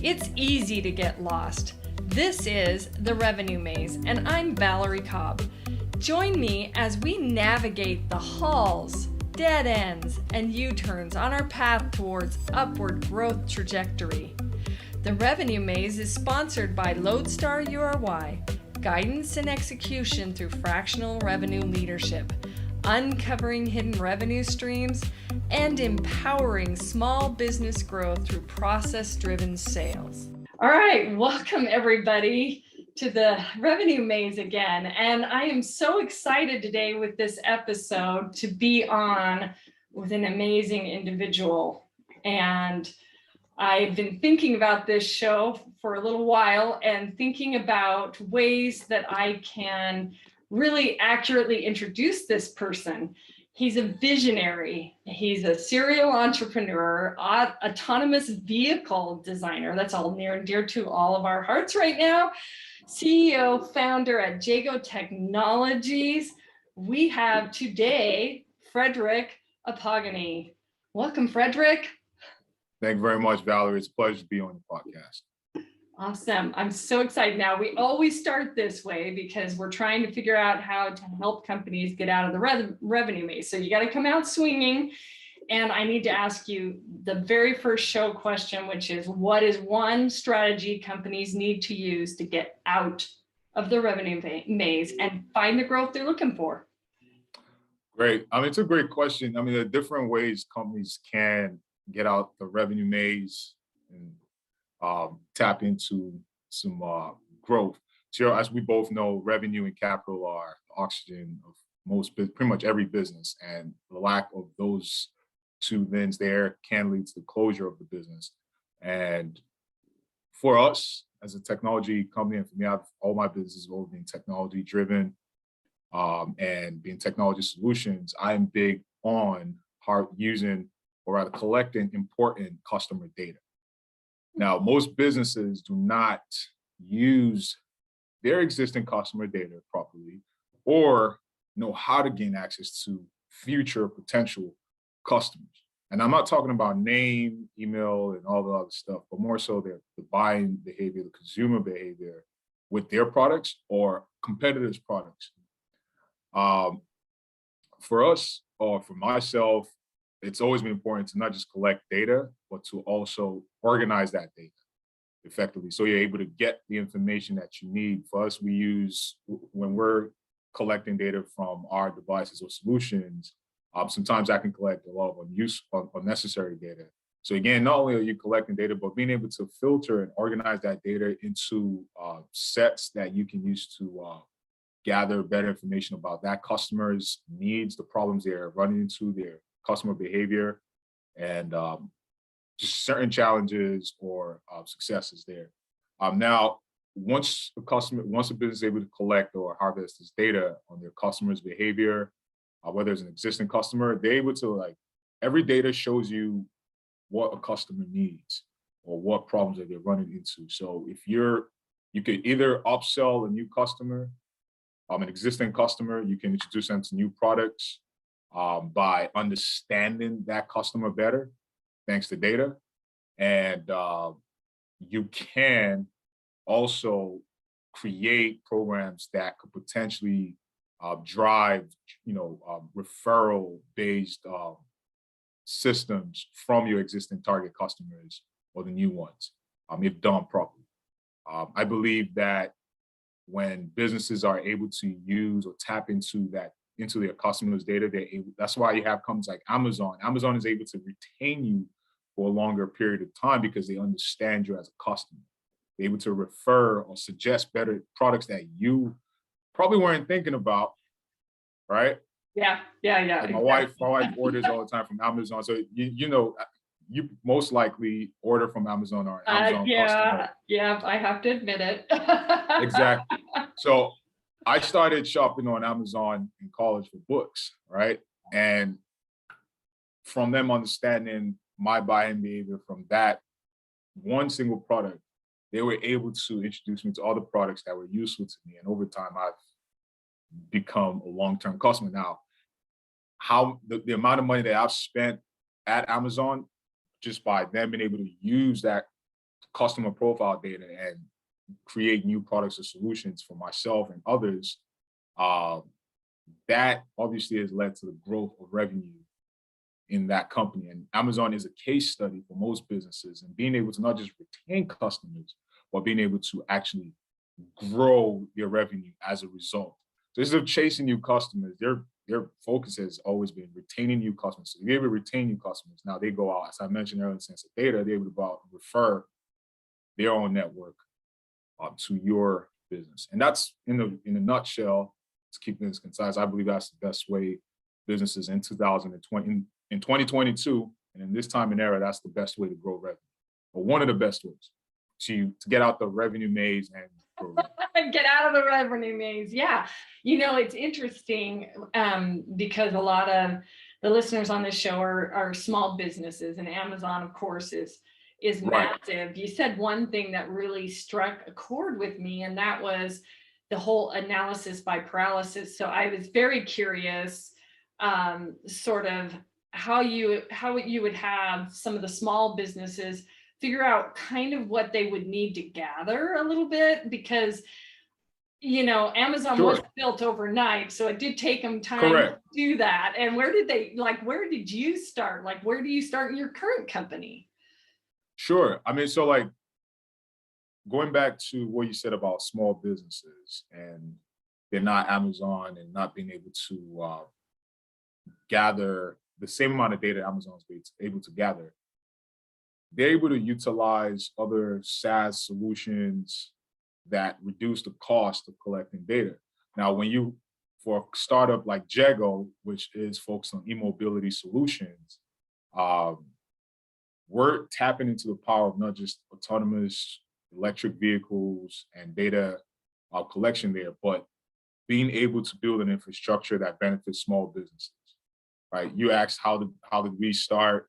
It's easy to get lost. This is The Revenue Maze, and I'm Valerie Cobb. Join me as we navigate the halls, dead ends, and U-turns on our path towards upward growth trajectory. The Revenue Maze is sponsored by Lodestar URY, guidance and execution through fractional revenue leadership, uncovering hidden revenue streams, and empowering small business growth through process-driven sales. All right, welcome everybody to the Revenue Maze again. And I am so excited today with this episode to be on with an amazing individual. And I've been thinking about this show for a little while and thinking about ways that I can really accurately introduce this person. He's a visionary. He's a serial entrepreneur, autonomous vehicle designer. That's all near and dear to all of our hearts right now. CEO, founder at JeGO Technologies. We have today Frederick Akpoghene. Welcome, Frederick. Thank you very much, Valerie. It's a pleasure to be on the podcast. Awesome. I'm so excited. Now, we always start this way because we're trying to figure out how to help companies get out of the revenue maze. So you got to come out swinging. And I need to ask you the very first show question, which is, what is one strategy companies need to use to get out of the revenue maze and find the growth they're looking for? Great. I mean, it's a great question. I mean, there are different ways companies can get out the revenue maze and tap into some growth. So as we both know, revenue and capital are the oxygen of pretty much every business, and the lack of those two things there can lead to the closure of the business. And for us as a technology company, and for me, all my businesses have always been technology driven and being technology solutions. I'm big on using, or rather collecting, important customer data. Now, most businesses do not use their existing customer data properly or know how to gain access to future potential customers. And I'm not talking about name, email, and all the other stuff, but more so the buying behavior, the consumer behavior with their products or competitors' products. For us, or for myself, it's always been important to not just collect data, but to also organize that data effectively. So you're able to get the information that you need. For us, we use, when we're collecting data from our devices or solutions, sometimes I can collect a lot of unnecessary data. So again, not only are you collecting data, but being able to filter and organize that data into sets that you can use to gather better information about that customer's needs, the problems they're running into, their customer behavior, and just certain challenges or successes there. Now, once a business is able to collect or harvest this data on their customer's behavior, whether it's an existing customer, they're able to, every data shows you what a customer needs or what problems that they're running into. So if you could either upsell a new customer, an existing customer, you can introduce them to new products, by understanding that customer better, thanks to data. And you can also create programs that could potentially drive, referral-based systems from your existing target customers or the new ones, if done properly. I believe that when businesses are able to use or tap into their customers' data, that's why you have companies like Amazon. Amazon is able to retain you for a longer period of time because they understand you as a customer. They're able to refer or suggest better products that you probably weren't thinking about, right? Yeah. Like my wife orders all the time from Amazon. So you most likely order from Amazon or an Amazon customer. Yeah, I have to admit it. Exactly. So I started shopping on Amazon in college for books, right? And from them understanding my buying behavior from that one single product, they were able to introduce me to other products that were useful to me. And over time, I've become a long-term customer. Now, how the amount of money that I've spent at Amazon just by them being able to use that customer profile data and create new products or solutions for myself and others, that obviously has led to the growth of revenue in that company. And Amazon is a case study for most businesses, and being able to not just retain customers, but being able to actually grow their revenue as a result. So instead of chasing new customers, their focus has always been retaining new customers. So they're able to retain new customers. Now they go out, as I mentioned earlier, in the sense of data, they're able to go out and refer their own network to your business. And that's in a nutshell, to keep things concise, I believe that's the best way businesses in 2020, in 2022, and in this time and era, that's the best way to grow revenue, or one of the best ways to get out the revenue maze and grow revenue. Get out of the revenue maze. Yeah. It's interesting because a lot of the listeners on this show are small businesses, and Amazon, of course, is Right. massive. You said one thing that really struck a chord with me, and that was the whole analysis by paralysis. So I was very curious, sort of how you would have some of the small businesses figure out kind of what they would need to gather a little bit, because Amazon Sure. wasn't built overnight, so it did take them time Correct. to do that. And where did you start? Like, where do you start in your current company? Sure. I mean, so like going back to what you said about small businesses and they're not Amazon and not being able to gather the same amount of data Amazon's able to gather, they're able to utilize other SaaS solutions that reduce the cost of collecting data. Now, for a startup like JeGO, which is focused on e-mobility solutions, we're tapping into the power of not just autonomous electric vehicles and data collection there, but being able to build an infrastructure that benefits small businesses. Right? You asked how did we start?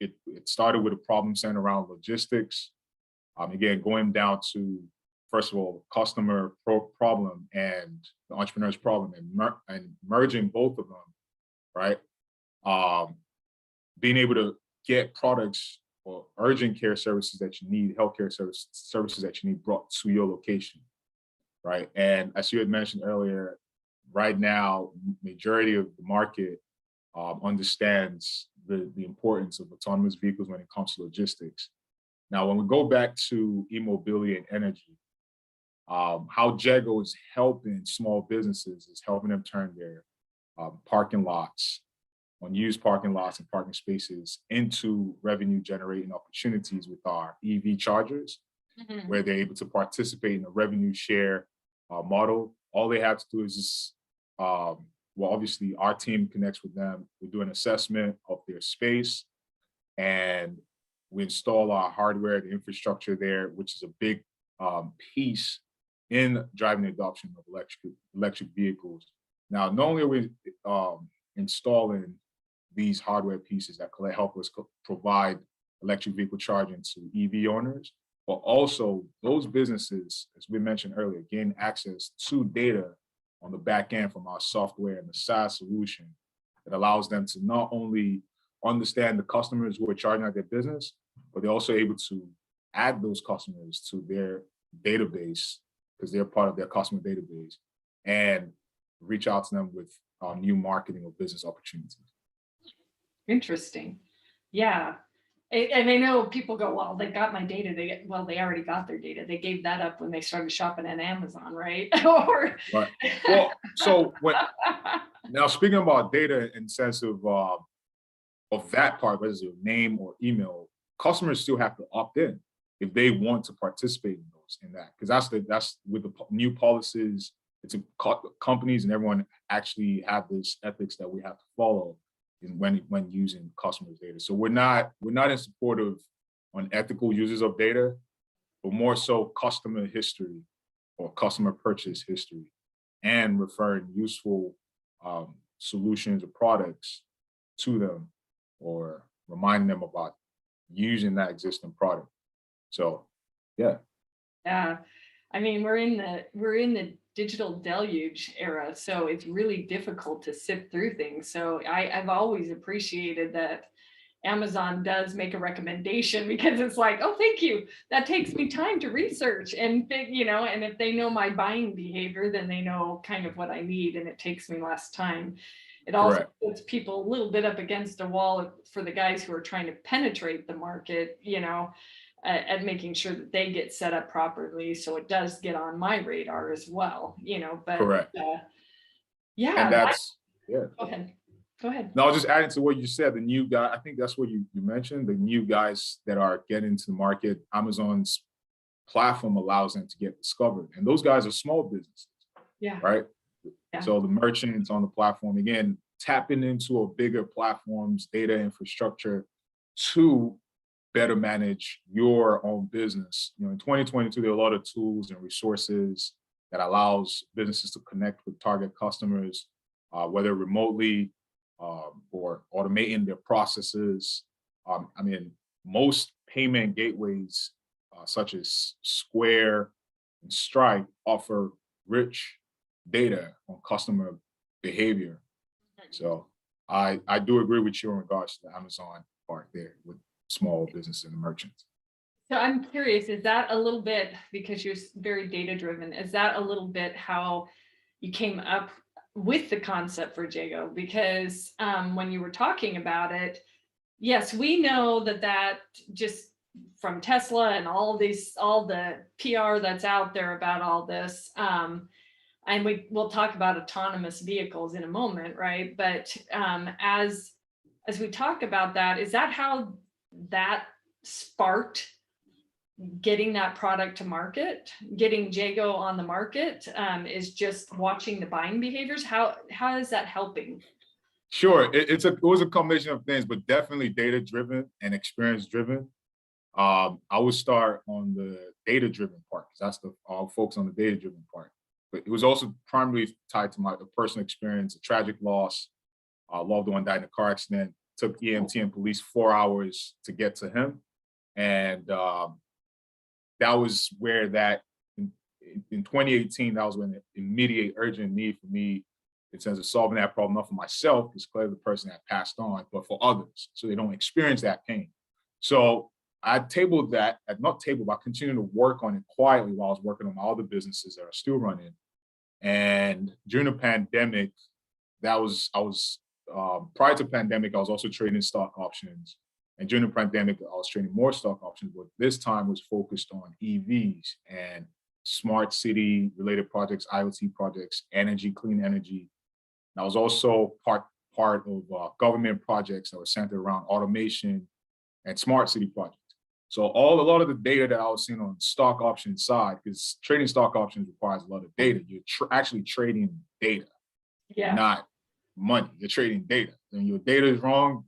It started with a problem center around logistics. Again, going down to, first of all, customer problem and the entrepreneur's problem, and merging both of them, right? Being able to get products or urgent care services that you need, healthcare services that you need brought to your location, right? And as you had mentioned earlier, right now, majority of the market understands the importance of autonomous vehicles when it comes to logistics. Now, when we go back to e-mobility and energy, how JeGO is helping small businesses is helping them turn their parking lots, unused parking lots and parking spaces, into revenue generating opportunities with our EV chargers, where they're able to participate in a revenue share model. All they have to do is just, well, obviously our team connects with them. We do an assessment of their space and we install our hardware, the infrastructure there, which is a big piece in driving the adoption of electric vehicles. Now, not only are we installing these hardware pieces that help us provide electric vehicle charging to EV owners, but also those businesses, as we mentioned earlier, gain access to data on the back end from our software and the SaaS solution that allows them to not only understand the customers who are charging at their business, but they're also able to add those customers to their database because they're part of their customer database and reach out to them with new marketing or business opportunities. Interesting. Yeah. And I know people go, well, they got my data. They already got their data. They gave that up when they started shopping at Amazon, right? Right. Well, so now speaking about data in sense of that part, whether it's your name or email, customers still have to opt in if they want to participate in that, because that's with the new policies. It's companies and everyone actually have this ethics that we have to follow when using customers' data. So we're not in support of unethical uses of data, but more so customer history or customer purchase history, and referring useful solutions or products to them, or reminding them about using that existing product. So, yeah. Yeah, I mean, we're in the digital deluge era, so it's really difficult to sift through things. So I've always appreciated that Amazon does make a recommendation, because it's like, oh, thank you. That takes me time to research and, you know, and if they know my buying behavior, then they know kind of what I need, and it takes me less time. It also Correct. puts people a little bit up against a wall for the guys who are trying to penetrate the market, you know, at making sure that they get set up properly. So it does get on my radar as well, you know, but Correct. And yeah, that's, yeah. go ahead. Go ahead. No, just adding to what you said, the new guy, I think that's what you mentioned, the new guys that are getting into the market, Amazon's platform allows them to get discovered. And those guys are small businesses, Yeah. right? Yeah. So the merchants on the platform, again, tapping into a bigger platform's data infrastructure to better manage your own business. You know, in 2022, there are a lot of tools and resources that allows businesses to connect with target customers, whether remotely or automating their processes. I mean, most payment gateways, such as Square and Stripe, offer rich data on customer behavior. So I do agree with you in regards to the Amazon part there with small business and the merchants. So I'm curious, is that a little bit, because you're very data driven, is that a little bit how you came up with the concept for JeGO? Because when you were talking about it, yes, we know that just from Tesla and all the PR that's out there about all this, and we'll talk about autonomous vehicles in a moment, right? But as we talk about that, is that how that sparked getting that product to market, getting JeGO on the market, is just watching the buying behaviors? How is that helping? Sure, it was a combination of things, but definitely data driven and experience driven. I would start on the data driven part because that's I'll focus on the data driven part. But it was also primarily tied to my personal experience, a tragic loss. A loved one died in a car accident. Took EMT and police 4 hours to get to him, and that was where that in 2018, that was when the immediate urgent need for me in terms of solving that problem, not for myself, because clearly the person had passed on, but for others, so they don't experience that pain. So I tabled that, not tabled, but I continued to work on it quietly while I was working on my other businesses that are still running. And during the pandemic, I was prior to pandemic, I was also trading stock options. And during the pandemic, I was trading more stock options, but this time was focused on EVs and smart city related projects, IoT projects, energy, clean energy. And I was also part of government projects that were centered around automation and smart city projects. So a lot of the data that I was seeing on stock option side, because trading stock options requires a lot of data. You're actually trading data, Yeah. not money. You're trading data. And your data is wrong,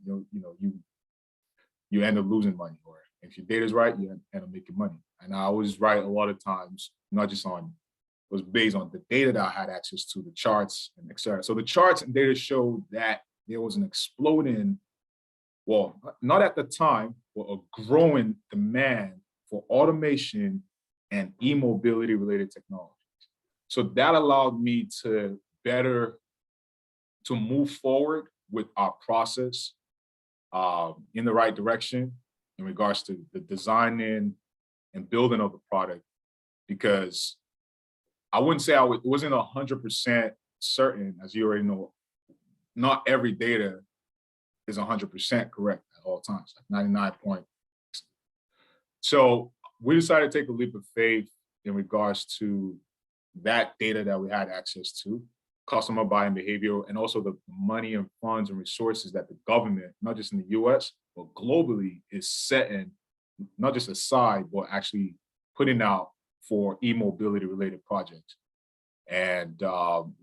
you end up losing money. Or if your data is right, you end up making money. And I was right a lot of times, not just on, it was based on the data that I had access to, the charts and et cetera. So the charts and data showed that there was an exploding, well, not at the time, but a growing demand for automation and e-mobility related technologies. So that allowed me to move forward with our process in the right direction in regards to the designing and building of the product, because I wouldn't say it wasn't 100% certain, as you already know, not every data is 100% correct at all times, like 99 point. So we decided to take a leap of faith in regards to that data that we had access to, customer buying behavior, and also the money and funds and resources that the government, not just in the US, but globally, is setting, not just aside, but actually putting out for e-mobility related projects. And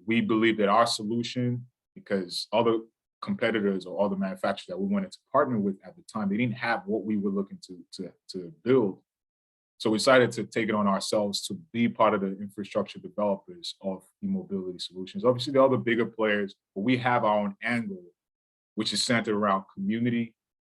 we believe that our solution, because other competitors or other manufacturers that we wanted to partner with at the time, they didn't have what we were looking to build. So we decided to take it on ourselves to be part of the infrastructure developers of e-mobility solutions. Obviously, the other bigger players, but we have our own angle, which is centered around community,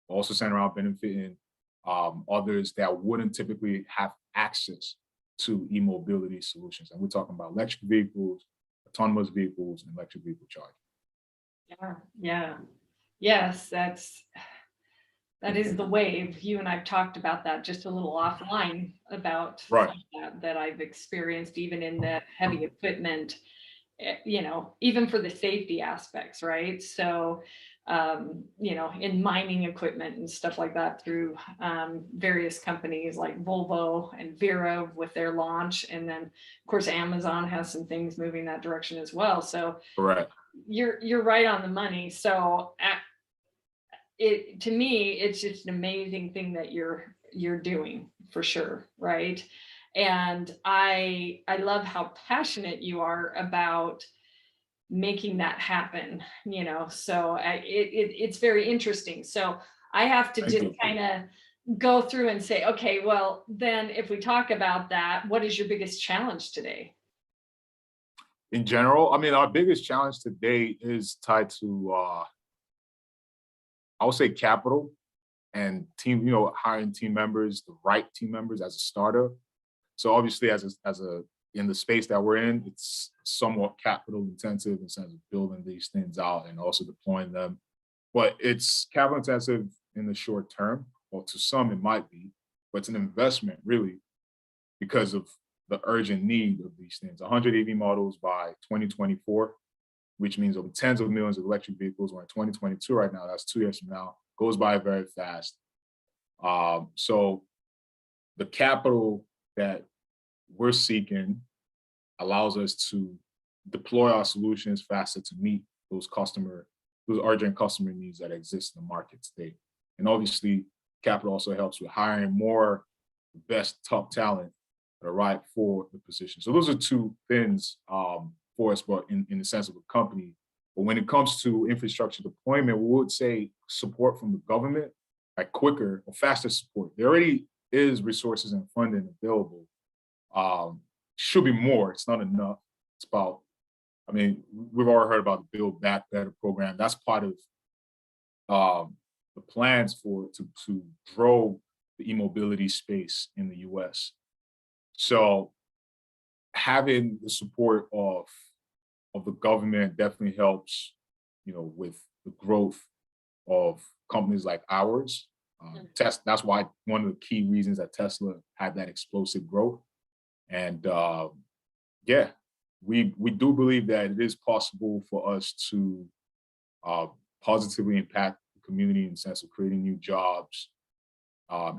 also centered around benefiting others that wouldn't typically have access to e-mobility solutions. And we're talking about electric vehicles, autonomous vehicles, and electric vehicle charging. Yeah. Yes, That is the wave. You and I've talked about that just a little offline about Right. that I've experienced even in the heavy equipment, even for the safety aspects, right? So, in mining equipment and stuff like that through various companies like Volvo and Vera with their launch. And then of course, Amazon has some things moving that direction as well. So Correct. you're right on the money. So to me, it's just an amazing thing that you're doing for sure, right? And I love how passionate you are about making that happen, so it's very interesting. So I have to just kind of go through and say, okay, well, then if we talk about that, what is your biggest challenge today? In general, I mean, our biggest challenge today is tied to, I would say, capital and team, hiring team members, the right team members as a startup. So obviously, as a in the space that we're in, it's somewhat capital intensive in terms of building these things out and also deploying them. But it's capital intensive in the short term, or to some it might be, but it's an investment really because of the urgent need of these things. 100 EV models by 2024, which means over tens of millions of electric vehicles. We're in 2022 right now. That's 2 years from now. Goes by very fast. So the capital that we're seeking allows us to deploy our solutions faster to meet those urgent customer needs that exist in the market today. And obviously, capital also helps with hiring more best top talent that are right for the position. So those are two things for us, but in the sense of a company. But when it comes to infrastructure deployment, we would say support from the government, like quicker or faster support. There already is resources and funding available. Should be more. It's not enough. It's about, I mean, we've already heard about the Build Back Better program. That's part of the plans to grow the e-mobility space in the US. So having the support of the government definitely helps, with the growth of companies like ours. That's why one of the key reasons that Tesla had that explosive growth. And we do believe that it is possible for us to positively impact the community in the sense of creating new jobs,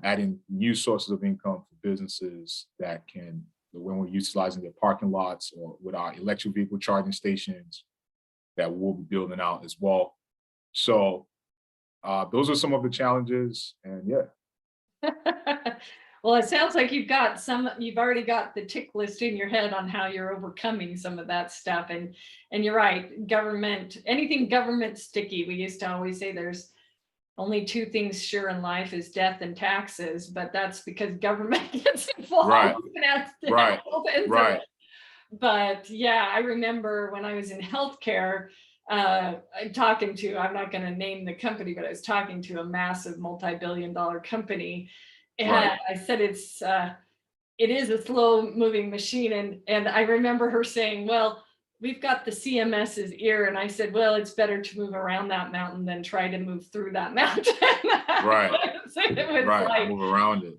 adding new sources of income for businesses that can, when we're utilizing their parking lots or with our electric vehicle charging stations that we'll be building out as well. So those are some of the challenges, and yeah. Well, it sounds like you've already got the tick list in your head on how you're overcoming some of that stuff. And you're right, anything government sticky. We used to always say there's only two things sure in life is death and taxes, but that's because government gets involved. Right. But yeah, I remember when I was in healthcare, I'm not going to name the company, but I was talking to a massive multi-billion-dollar company. And I said, it is a slow moving machine. And I remember her saying, well, we've got the CMS's ear. And I said, well, it's better to move around that mountain than try to move through that mountain. Right. So it was like, move around it.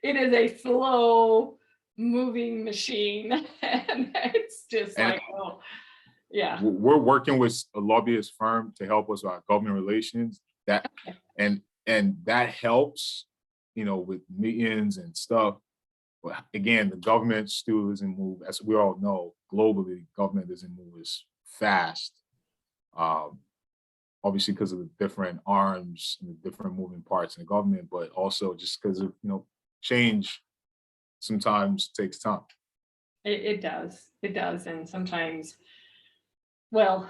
It is a slow moving machine. And it's just oh, yeah. We're working with a lobbyist firm to help us with our government relations. And that helps, with meetings and stuff. But again, the government still doesn't move, as we all know, globally, government doesn't move as fast. Obviously because of the different arms and the different moving parts in the government, but also just because of, change sometimes takes time. It does. And sometimes, well,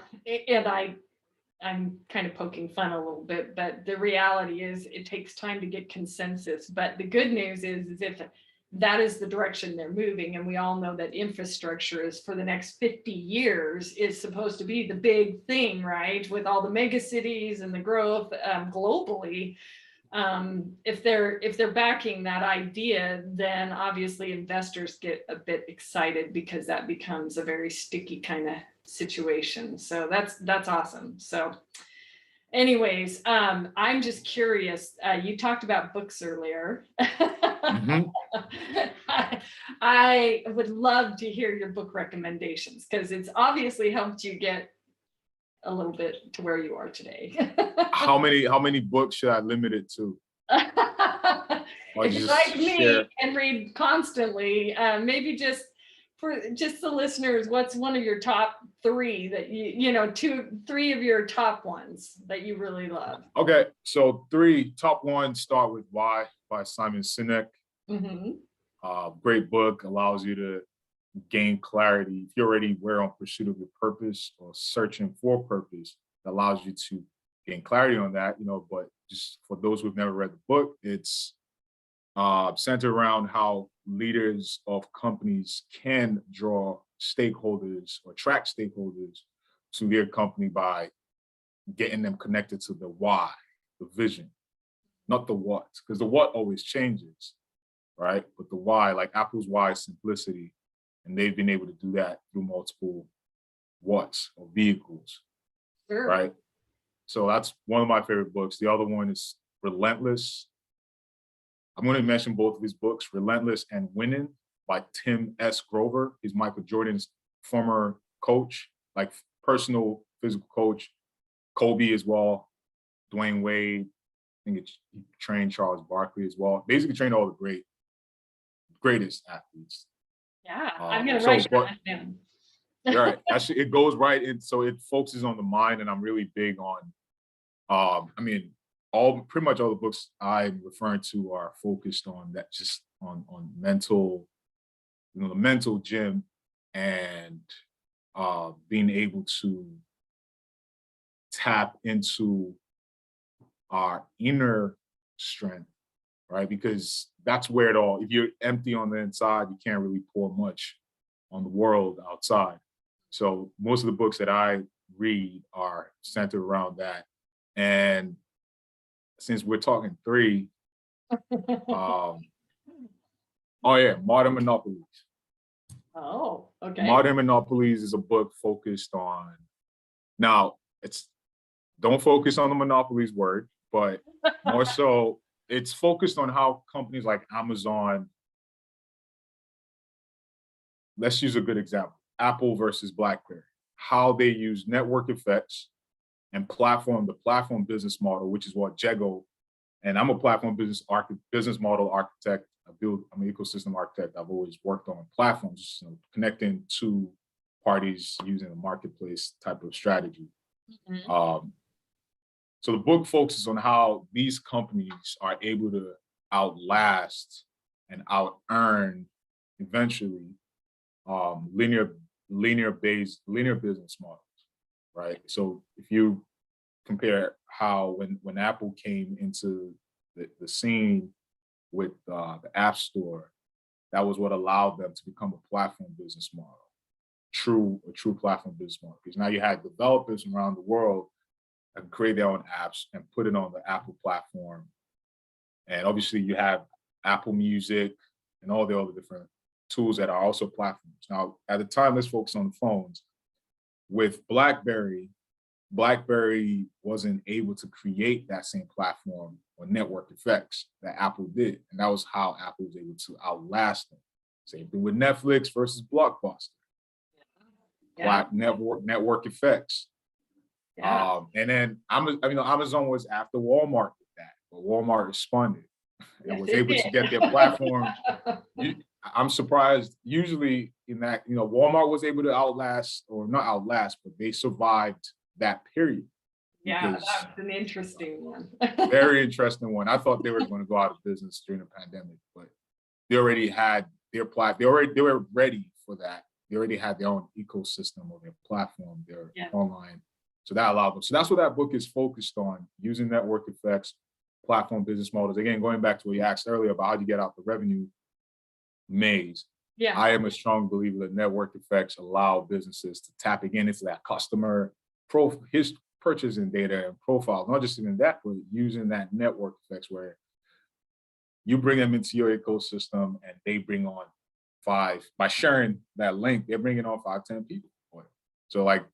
I'm kind of poking fun a little bit, but the reality is it takes time to get consensus. But the good news is if that is the direction they're moving, and we all know that infrastructure is for the next 50 years is supposed to be the big thing, right? With all the mega cities and the growth globally. If they're backing that idea, then obviously investors get a bit excited because that becomes a very sticky kind of situation. So that's awesome. So Anyways, I'm just curious. You talked about books earlier. Hmm. I would love to hear your book recommendations because it's obviously helped you get a little bit to where you are today. How many books should I limit it to? Or If you're just like me share? and read constantly, maybe just for just the listeners, what's one of your top three that three of your top ones that you really love? Okay, so three top ones start with Why by Simon Sinek. Hmm. Great book, allows you to gain clarity. If you're already on pursuit of your purpose or searching for purpose, it allows you to gain clarity on that, but just for those who've never read the book, it's centered around how leaders of companies can draw stakeholders or attract stakeholders to their company by getting them connected to the why, the vision, not the what, because the what always changes, right? But the why, like Apple's why is simplicity, and they've been able to do that through multiple what's or vehicles, Sure. right? So that's one of my favorite books. The other one is Relentless. I'm going to mention both of his books, Relentless and Winning by Tim S. Grover. He's Michael Jordan's former coach, like personal physical coach. Kobe as well, Dwayne Wade. I think he trained Charles Barkley as well. Basically trained all the greatest athletes. Yeah, I'm gonna write that down. Right, actually, it goes right in. So it focuses on the mind, and I'm really big on. Pretty much all the books I'm referring to are focused on that, just on mental, the mental gym, and being able to tap into our inner strength, right? Because that's where it all. If you're empty on the inside, you can't really pour much on the world outside. So most of the books that I read are centered around that. And since we're talking three, oh yeah, Modern Monopolies. Oh, okay. Modern Monopolies is a book focused on, now it's, don't focus on the monopolies word, but more so it's focused on how companies like Amazon, let's use a good example, Apple versus BlackBerry, how they use network effects and the platform business model, which is what JeGO, and I'm a platform business model architect. I'm an ecosystem architect. I've always worked on platforms, connecting two parties using a marketplace type of strategy. Mm-hmm. So the book focuses on how these companies are able to outlast and out-earn eventually linear business models, right? So if you compare how when Apple came into the scene with the App Store, that was what allowed them to become a platform business model, a true platform business model. Because now you had developers around the world that can create their own apps and put it on the Apple platform. And obviously you have Apple Music and all the other different tools that are also platforms. Now, at the time, let's focus on the phones. With BlackBerry wasn't able to create that same platform or network effects that Apple did. And that was how Apple was able to outlast them. Same thing with Netflix versus Blockbuster. Yeah. Network effects. Yeah. And then Amazon was after Walmart with that, but Walmart responded and was able to get their platform. I'm surprised. Usually in that, Walmart was able to not outlast, but they survived that period. Yeah, that's an interesting one. Very interesting one. I thought they were going to go out of business during the pandemic, but they already had their platform. They were ready for that. They already had their own ecosystem of their platform, their online. So that allowed them. So that's what that book is focused on, using network effects, platform business models. Again, going back to what you asked earlier about how do you get out the revenue maze. Yeah. I am a strong believer that network effects allow businesses to tap again into that customer his purchasing data and profile, not just even that, but using that network effects where you bring them into your ecosystem and they bring on by sharing that link, they're bringing on 5, 10 people. So like,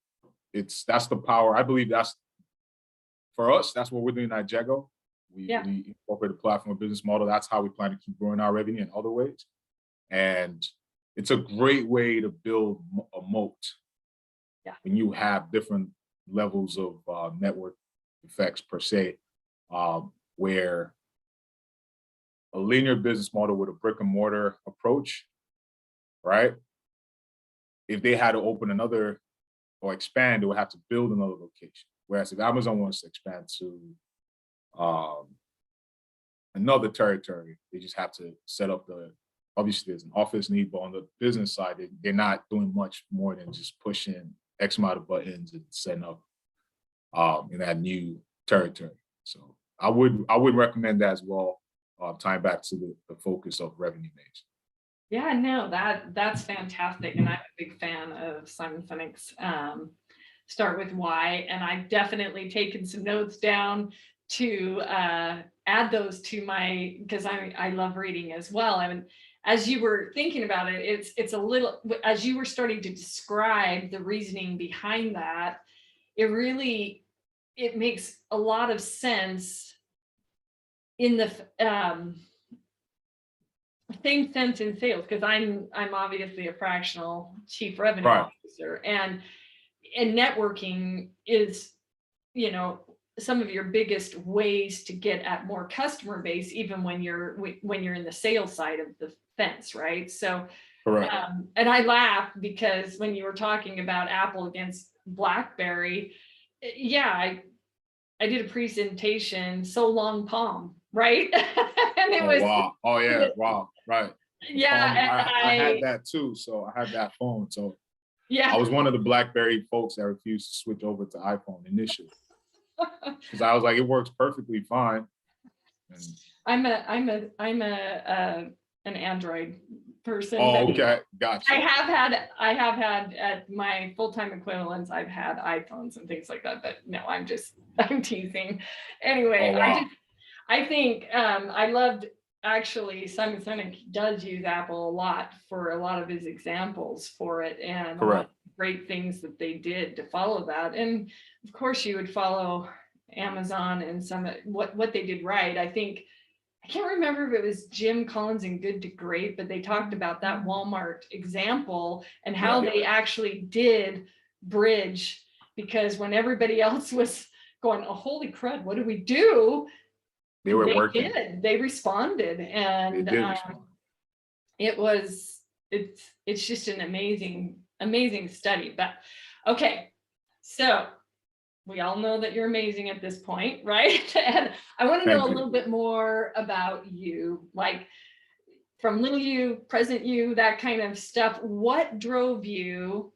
that's the power. I believe that's for us, that's what we're doing at JeGO. Yeah. We incorporate a platform business model. That's how we plan to keep growing our revenue in other ways. And it's a great way to build a moat. Yeah. When you have different levels of network effects per se, where a linear business model with a brick and mortar approach, right? If they had to open another or expand, they would have to build another location. Whereas if Amazon wants to expand to another territory, they just have to set up obviously there's an office need, but on the business side, they're not doing much more than just pushing X amount of buttons and setting up in that new territory. So I would recommend that as well, tying back to the focus of revenue maze. Yeah, no, that's fantastic. And I'm a big fan of Simon Sinek's Start With Why. And I've definitely taken some notes down to add those to because I love reading as well. I mean, as you were thinking about it, it's a little, as you were starting to describe the reasoning behind that, it makes a lot of sense in the same sense in sales, because I'm obviously a fractional chief revenue officer, and networking is, some of your biggest ways to get at more customer base, even when you're in the sales side of the fence, right? So, and I laugh because when you were talking about Apple against BlackBerry, yeah, I did a presentation, so long Palm, right? And it was wow. Oh yeah, wow, right. Yeah, I had that too. So I had that phone. So yeah, I was one of the BlackBerry folks that refused to switch over to iPhone initially, because I was like, it works perfectly fine. And I'm an Android person. Oh, okay, gotcha. I have had at my full-time equivalents, I've had iPhones and things like that, but no, I'm teasing. Anyway, Oh, wow. I think I loved, actually, Simon Sinek does use Apple a lot for a lot of his examples for it, and a lot of great things that they did to follow that. And of course you would follow Amazon and what they did right. I think, I can't remember if it was Jim Collins in Good to Great, but they talked about that Walmart example and how they actually did bridge, because when everybody else was going, oh, holy crud, what do we do? They were working. They responded, and it's just an amazing study. But okay, so we all know that you're amazing at this point, right? And I want to know a little bit more about you, like from little you, present you, that kind of stuff. What drove you?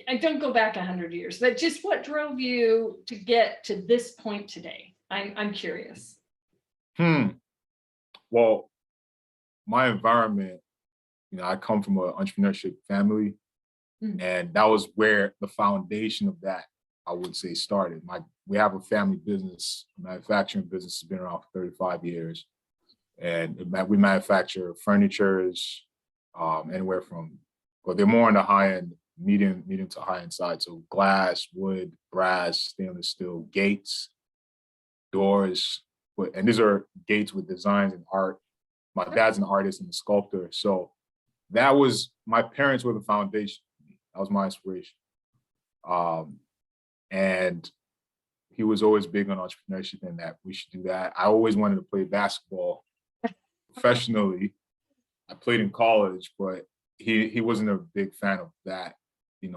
I don't go back 100 years, but just what drove you to get to this point today? I'm curious. Well, my environment, I come from an entrepreneurship family, and that was where the foundation of that, I would say, started. We have a family business, manufacturing business has been around for 35 years. And we manufacture furnitures, anywhere from, well, they're more on the high end, medium to high end side. So glass, wood, brass, stainless steel, gates, doors, and these are gates with designs and art. My dad's an artist and a sculptor. So my parents were the foundation. That was my inspiration. And he was always big on entrepreneurship and that we should do that. I always wanted to play basketball professionally. I played in college, but he wasn't a big fan of that. He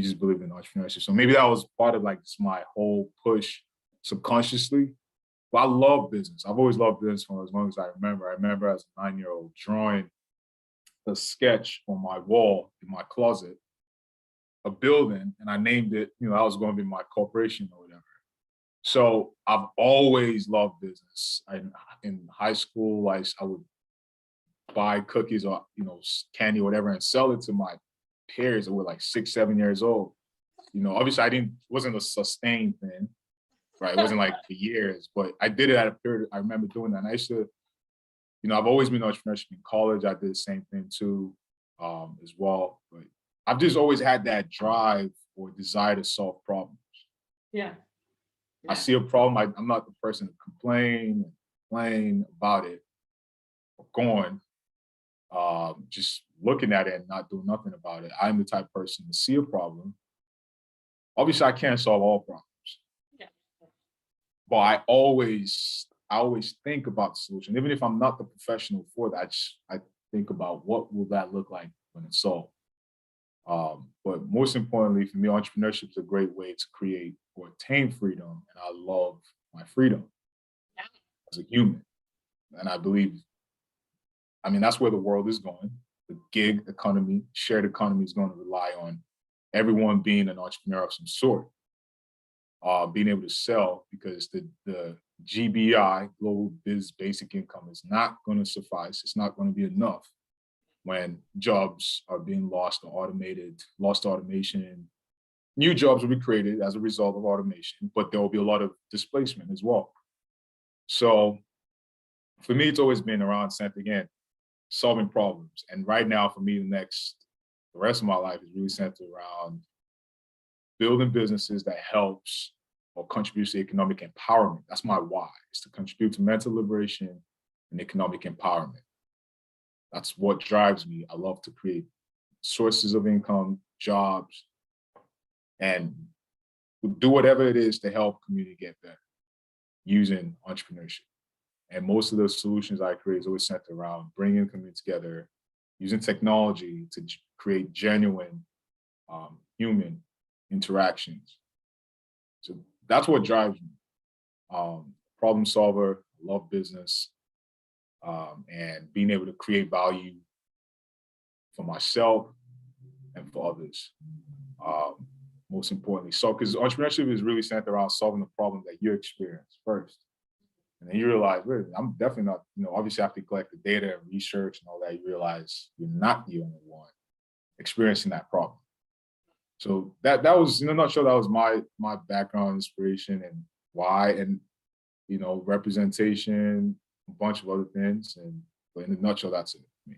just believed in entrepreneurship. So maybe that was part of like my whole push subconsciously. But I love business. I've always loved business for as long as I remember. I remember as a 9-year-old drawing a sketch on my wall in my closet, a building, and I named it, that was going to be my corporation or whatever. So I've always loved business. In high school, I would buy cookies or, candy or whatever and sell it to my peers that were like 6, 7 years old. Obviously it wasn't a sustained thing, right? It wasn't like for years, but I did it at a period. I remember doing that. And I used to, I've always been entrepreneurship in college. I did the same thing too, as well. But I've just always had that drive or desire to solve problems. Yeah. I see a problem. I'm not the person to complain about it, or going, just looking at it and not doing nothing about it. I'm the type of person to see a problem. Obviously, I can't solve all problems, Yeah. but I always think about the solution. Even if I'm not the professional for that, I think about what will that look like when it's solved. But most importantly, for me, entrepreneurship is a great way to create or attain freedom. And I love my freedom as a human. And I believe, that's where the world is going. The gig economy, shared economy is going to rely on everyone being an entrepreneur of some sort, being able to sell, because the GBI, global biz basic income, is not going to suffice. It's not going to be enough when jobs are being lost to automation. New jobs will be created as a result of automation, but there will be a lot of displacement as well. So for me, it's always been around centered, again, solving problems. And right now, for me, the rest of my life is really centered around building businesses that helps or contributes to economic empowerment. That's my why, is to contribute to mental liberation and economic empowerment. That's what drives me. I love to create sources of income, jobs, and do whatever it is to help community get better using entrepreneurship. And most of those solutions I create is always centered around bringing community together, using technology to create genuine human interactions. So that's what drives me. Problem solver, love business, and being able to create value for myself and for others. Most importantly, so because entrepreneurship is really centered around solving the problem that you experience first. And then you realize, wait, I'm definitely not, obviously after you collect the data and research and all that, you realize you're not the only one experiencing that problem. So that was, in a nutshell, that was my background, inspiration, and why, and representation, a bunch of other things. But in a nutshell, that's it for me.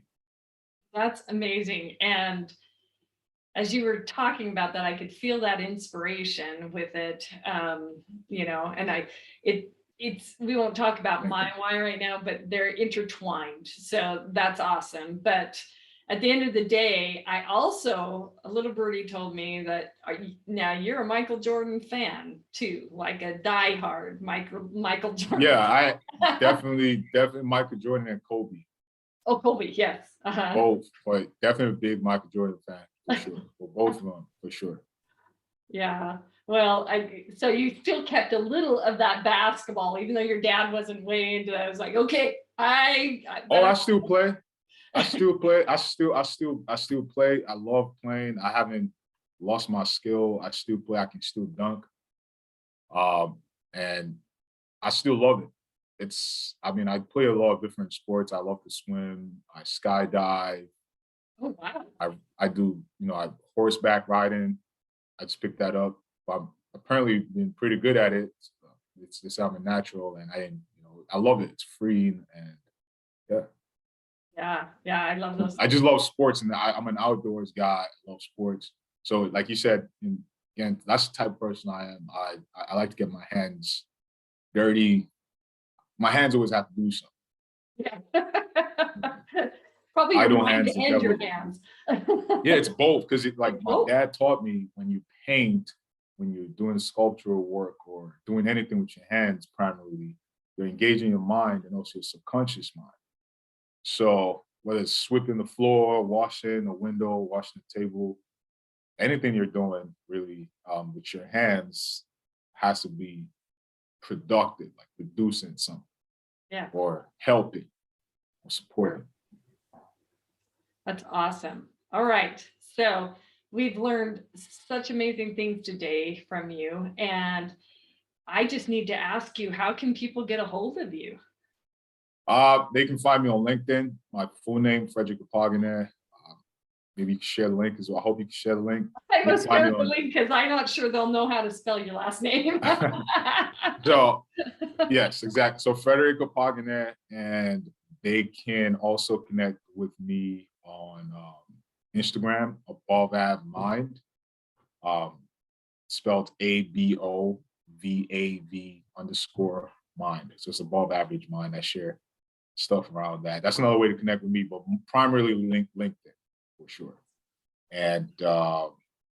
That's amazing. And as you were talking about that, I could feel that inspiration with it. And we won't talk about my why right now, but they're intertwined. So that's awesome. But at the end of the day, a little birdie told me that now you're a Michael Jordan fan too, like a diehard Michael Jordan. Yeah, I definitely Michael Jordan and Kobe. Oh, Kobe, yes. Uh-huh. Both, but definitely a big Michael Jordan fan, for sure. For both of them, for sure. Yeah. Well, so you still kept a little of that basketball, even though your dad wasn't way into that. I was like, okay, I still play. I still play. I still play. I love playing. I haven't lost my skill. I still play. I can still dunk. And I still love it. I play a lot of different sports. I love to swim. I skydive. Oh, wow. I do, I horseback riding. I just picked that up. I've apparently been pretty good at it. It's I'm natural, and I love it. It's free, and yeah. Yeah, I love those. I just love sports, and I'm an outdoors guy. I love sports. So, like you said, again, that's the type of person I am. I like to get my hands dirty. My hands always have to do something. Yeah. Probably I your don't mind hands and your hands. Yeah, it's both, because my both. dad taught me, when you paint, when you're doing sculptural work or doing anything with your hands, primarily, you're engaging your mind and also your subconscious mind. So whether it's sweeping the floor, washing a window, washing the table, anything you're doing really with your hands has to be productive, like producing something, or helping or supporting. That's awesome. All right. So we've learned such amazing things today from you. And I just need to ask you, how can people get a hold of you? They can find me on LinkedIn. My full name, Frederick Akpoghene. Maybe you can share the link as well. I hope you can share the link. I must share the link, because I'm not sure they'll know how to spell your last name. So, yes, exactly. So Frederick Akpoghene, and they can also connect with me on Instagram, Above Mind, spelled ABOVAVE VAV_mind. So it's above average mind. I share stuff around that. That's another way to connect with me, but primarily LinkedIn for sure. And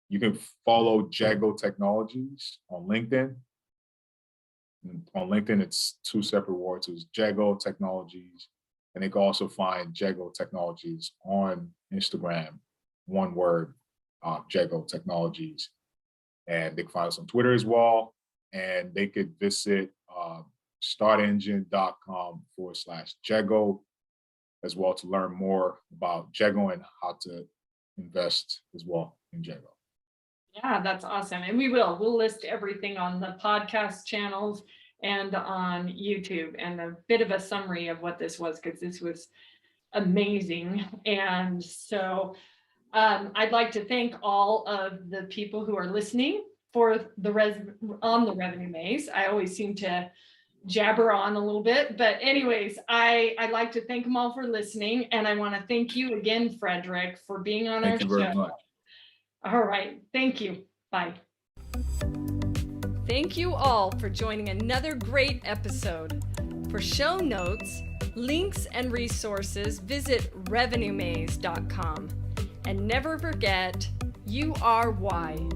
you can follow JeGO Technologies on LinkedIn. On LinkedIn, it's two separate words. It's JeGO Technologies. And they can also find JeGO Technologies on Instagram, one word, JeGO Technologies. And they can find us on Twitter as well. And they could visit startengine.com/JeGO as well to learn more about JeGO and how to invest as well in JeGO. Yeah, that's awesome. And we'll list everything on the podcast channels and on YouTube, and a bit of a summary of what this was, because this was amazing. And so I'd like to thank all of the people who are listening for on the Revenue Maze. I always seem to jabber on a little bit, but anyways, I'd like to thank them all for listening, and I want to thank you again, Frederick, for being on our show. Thank you very much. All right, thank you. Bye. Thank you all for joining another great episode. For show notes, links, and resources, visit revenuemaze.com. And never forget, you are why.